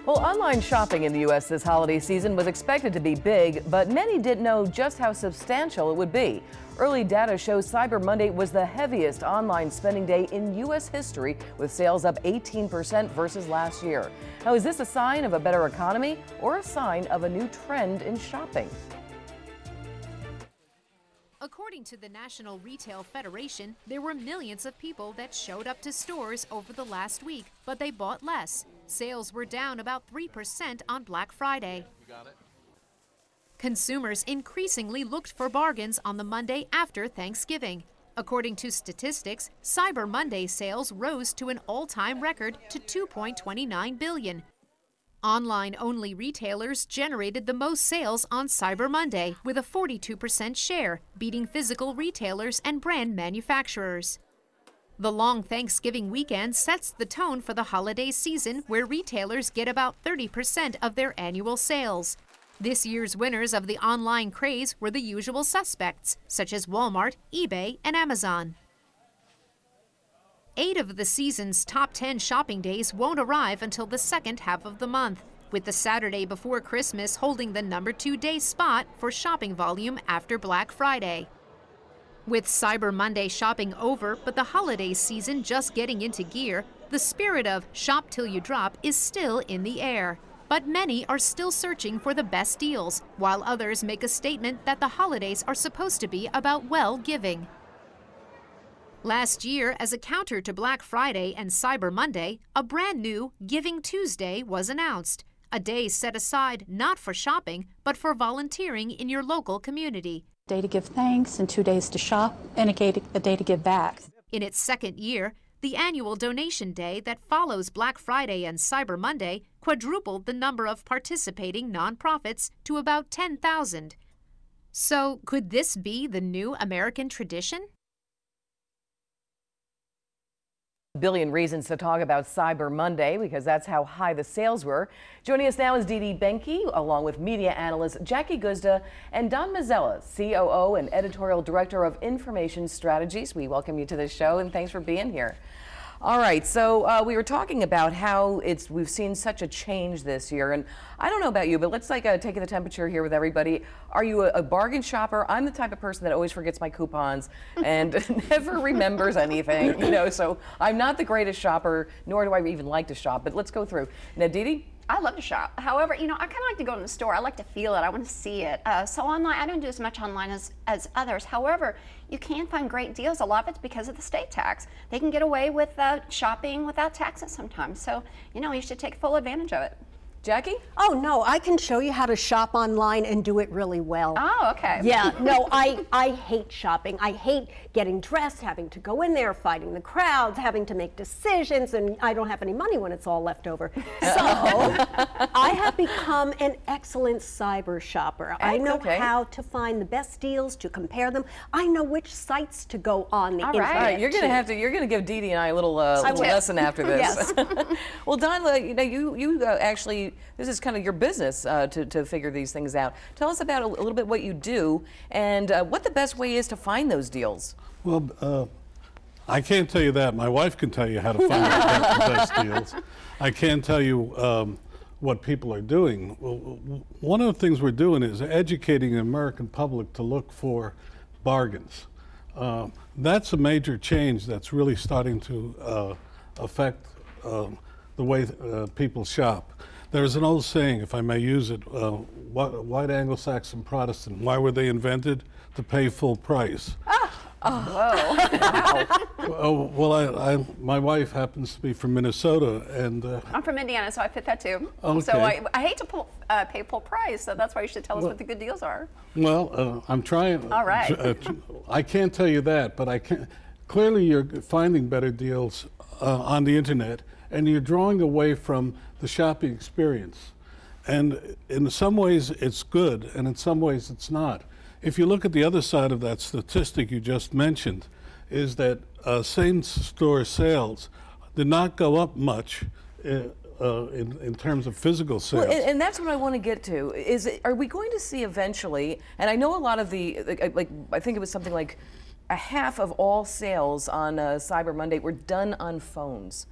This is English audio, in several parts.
Well, online shopping in the U.S. this holiday season was expected to be big, but many didn't know just how substantial it would be. Early data shows Cyber Monday was the heaviest online spending day in U.S. history, with sales up 18% versus last year. Now, is this a sign of a better economy or a sign of a new trend in shopping? According to the National Retail Federation, there were millions of people that showed up to stores over the last week, but they bought less. Sales were down about 3% on Black Friday. Consumers increasingly looked for bargains on the Monday after Thanksgiving. According to statistics, Cyber Monday sales rose to an all-time record to $2.29 billion. Online-only retailers generated the most sales on Cyber Monday, with a 42% share, beating physical retailers and brand manufacturers. The long Thanksgiving weekend sets the tone for the holiday season, where retailers get about 30% of their annual sales. This year's winners of the online craze were the usual suspects, such as Walmart, eBay, and Amazon. 8 of the season's top 10 shopping days won't arrive until the second half of the month, with the Saturday before Christmas holding the number 2 day spot for shopping volume after Black Friday. With Cyber Monday shopping over, but the holiday season just getting into gear, the spirit of shop till you drop is still in the air. But many are still searching for the best deals, while others make a statement that the holidays are supposed to be about well-giving. Last year, as a counter to Black Friday and Cyber Monday, a brand new Giving Tuesday was announced, a day set aside not for shopping, but for volunteering in your local community. Day to give thanks and 2 days to shop and a day to give back. In its second year, the annual donation day that follows Black Friday and Cyber Monday quadrupled the number of participating nonprofits to about 10,000. So, could this be the new American tradition? Billion reasons to talk about Cyber Monday, because that's how high the sales were. Joining us now is Dee Dee Benke, along with media analyst Jackie Guzda and Don Mazzella, COO and editorial director of information strategies. We welcome you to the show and thanks for being here. All right, so we were talking about how we've seen such a change this year, and I don't know about you, but let's take the temperature here with everybody. Are you a bargain shopper? I'm the type of person that always forgets my coupons and never remembers anything, so I'm not the greatest shopper, nor do I even like to shop, but let's go through. Now, Dee Dee? I love to shop. However, I kind of like to go in the store. I like to feel it. I want to see it. So online, I don't do as much online as others. However, you can find great deals. A lot of it's because of the state tax. They can get away with shopping without taxes sometimes. So, you should take full advantage of it. Jackie? Oh, no, I can show you how to shop online and do it really well. Oh, okay. Yeah, no, I hate shopping. I hate getting dressed, having to go in there, fighting the crowds, having to make decisions, and I don't have any money when it's all left over. So I have become an excellent cyber shopper. I know how to find the best deals, to compare them. I know which sites to go on the internet. All right, you're going to give Dee Dee and I a little lesson after this. Yes. Well, Don, you actually, this is kind of your business to figure these things out. Tell us about a little bit what you do and what the best way is to find those deals. Well, I can't tell you that. My wife can tell you how to find the best deals. I can tell you what people are doing. Well, one of the things we're doing is educating the American public to look for bargains. That's a major change that's really starting to affect the way people shop. There's an old saying, if I may use it, white Anglo-Saxon Protestant, why were they invented? To pay full price. Whoa. Well, my wife happens to be from Minnesota, and I'm from Indiana, so I fit that too. Okay. So I hate to pay full price, so that's why you should tell us what the good deals are. Well, I'm trying. All right. I can't tell you that, but I can. Clearly, you're finding better deals on the internet, and you're drawing away from the shopping experience. And in some ways, it's good, and in some ways, it's not. If you look at the other side of that statistic you just mentioned, is that same-store sales did not go up much in terms of physical sales. Well, and that's what I want to get to. Are we going to see eventually, and I know a lot of I think it was something like a half of all sales on Cyber Monday were done on phones.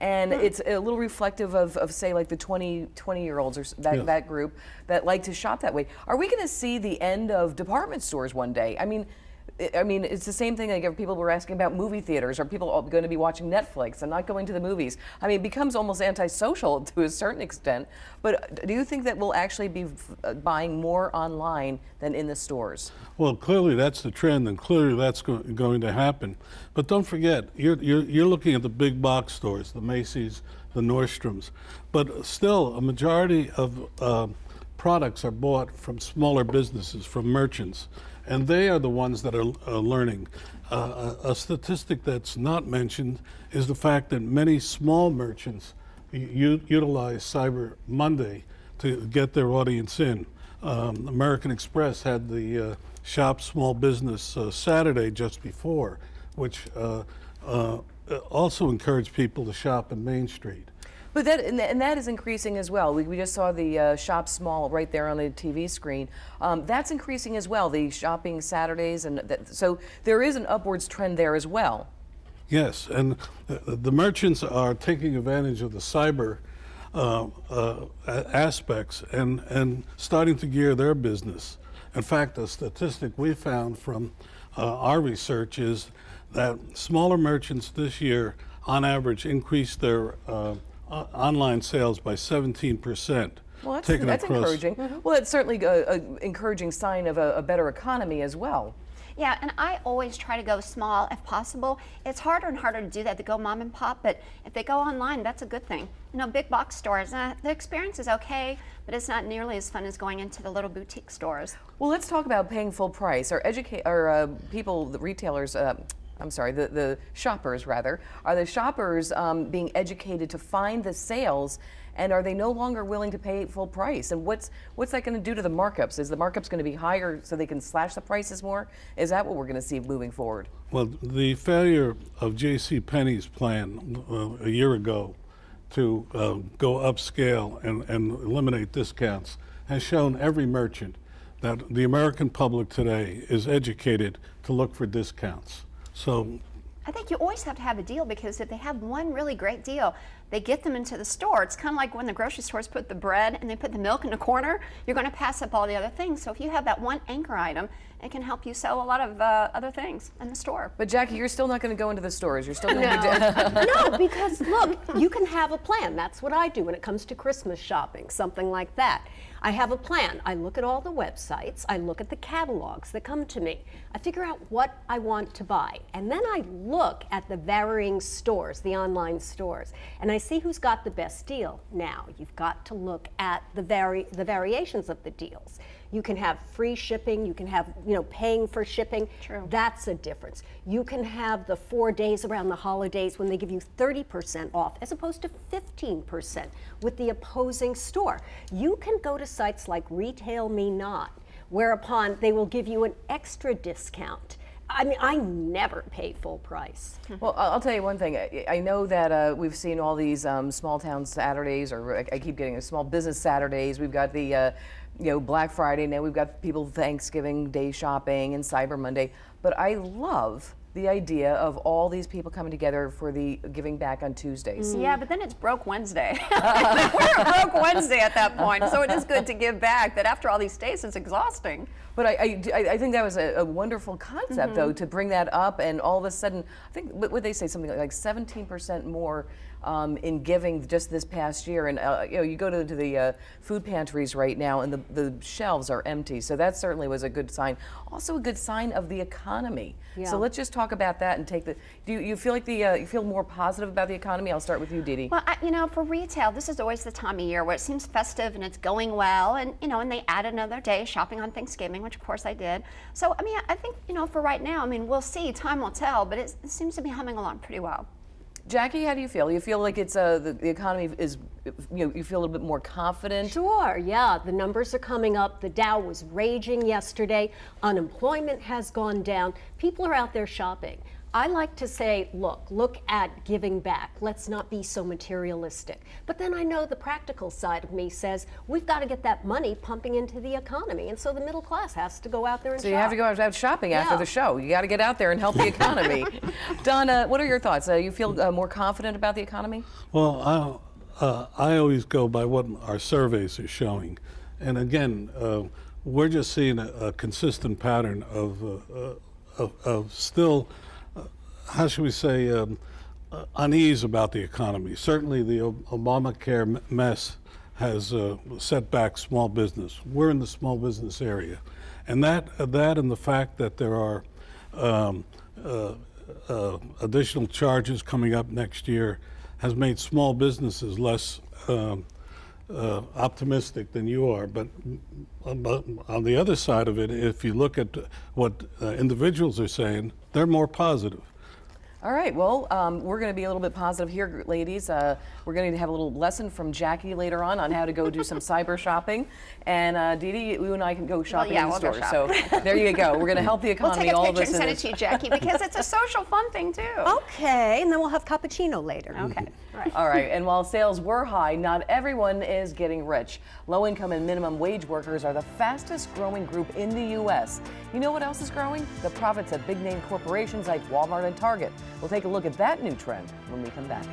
and it's a little reflective of say, like the 20-year-olds or that group that like to shop that way. Are we going to see the end of department stores one day? I mean, it's the same thing like people were asking about movie theaters. Are people going to be watching Netflix and not going to the movies? I mean, it becomes almost antisocial to a certain extent. But do you think that we'll actually be buying more online than in the stores? Well, clearly that's the trend, and clearly that's going to happen. But don't forget, you're looking at the big box stores, the Macy's, the Nordstroms. But still, a majority of products are bought from smaller businesses, from merchants. And they are the ones that are learning. A statistic that's not mentioned is the fact that many small merchants utilize Cyber Monday to get their audience in. American Express had the Shop Small Business Saturday just before, which also encouraged people to shop in Main Street. But that is increasing as well. We just saw the Shop Small right there on the TV screen. That's increasing as well, the shopping Saturdays, and so there is an upwards trend there as well. Yes, and the merchants are taking advantage of the cyber aspects and starting to gear their business. In fact, a statistic we found from our research is that smaller merchants this year, on average, increased their online sales by 17%. Well, that's encouraging. Well, it's certainly an encouraging sign of a better economy as well. Yeah, and I always try to go small if possible. It's harder and harder to do that, to go mom and pop, but if they go online, that's a good thing. You know, big box stores, the experience is okay, but it's not nearly as fun as going into the little boutique stores. Well, let's talk about paying full price. Are people, the retailers, I'm sorry, the shoppers rather, are the shoppers being educated to find the sales, and are they no longer willing to pay full price? And what's that going to do to the markups? Is the markups going to be higher so they can slash the prices more? Is that what we're going to see moving forward? Well, the failure of JCPenney's plan a year ago to go upscale and eliminate discounts has shown every merchant that the American public today is educated to look for discounts. So I think you always have to have a deal, because if they have one really great deal, they get them into the store. It's kind of like when the grocery stores put the bread and they put the milk in the corner, you're going to pass up all the other things. So if you have that one anchor item, it can help you sell a lot of other things in the store. But Jackie, you're still not going to go into the stores. You're still going to No, because look, you can have a plan. That's what I do when it comes to Christmas shopping, something like that. I have a plan. I look at all the websites. I look at the catalogs that come to me. I figure out what I want to buy. And then I look at the varying stores, the online stores, and I see who's got the best deal. Now, you've got to look at the variations of the deals. You can have free shipping, you can have, paying for shipping. True. That's a difference. You can have the 4 days around the holidays when they give you 30% off as opposed to 15% with the opposing store. You can go to sites like Retail Me Not, whereupon they will give you an extra discount. I mean, I never pay full price. Well, I'll tell you one thing. I know that we've seen all these small town Saturdays, or I keep getting small business Saturdays. We've got the Black Friday. Now we've got people Thanksgiving Day shopping and Cyber Monday. But I love the idea of all these people coming together for the giving back on Tuesdays. Yeah, but then it's Broke Wednesday. We're at Broke Wednesday at that point, so it is good to give back, but after all these days, it's exhausting. But I think that was a wonderful concept, though, to bring that up, and all of a sudden, I think, what would they say, something like 17% more in giving just this past year. And you go to the food pantries right now, and the shelves are empty. So that certainly was a good sign. Also, a good sign of the economy. Yeah. So let's just talk about that and take the. Do you feel like you feel more positive about the economy? I'll start with you, Dee Dee. Well, for retail, this is always the time of year where it seems festive and it's going well, and and they add another day shopping on Thanksgiving, which of course I did. So I think for right now, we'll see. Time will tell, but it seems to be humming along pretty well. Jackie, how do you feel? You feel like it's the economy is, you feel a little bit more confident? Sure, yeah. The numbers are coming up. The Dow was raging yesterday. Unemployment has gone down. People are out there shopping. I like to say, look at giving back. Let's not be so materialistic. But then I know the practical side of me says we've got to get that money pumping into the economy, and so the middle class has to go out there and shop. So you have to go out shopping after the show. You got to get out there and help the economy. Donna, what are your thoughts? You feel more confident about the economy? Well, I always go by what our surveys are showing. And again, we're just seeing a consistent pattern of still, how should we say, unease about the economy. Certainly the Obamacare mess has set back small business. We're in the small business area. And that and the fact that there are additional charges coming up next year has made small businesses less optimistic than you are. But on the other side of it, if you look at what individuals are saying, they're more positive. All right, well, we're going to be a little bit positive here, ladies. We're going to have a little lesson from Jackie later on how to go do some cyber shopping. And Dee Dee, you and I can go shopping in the store. So there you go. We're going to help the economy. We'll take a all picture and send it to you, Jackie, because it's a social fun thing, too. Okay, and then we'll have cappuccino later. Okay. All right, and while sales were high, not everyone is getting rich. Low-income and minimum wage workers are the fastest growing group in the U.S. You know what else is growing? The profits at big-name corporations like Walmart and Target. We'll take a look at that new trend when we come back.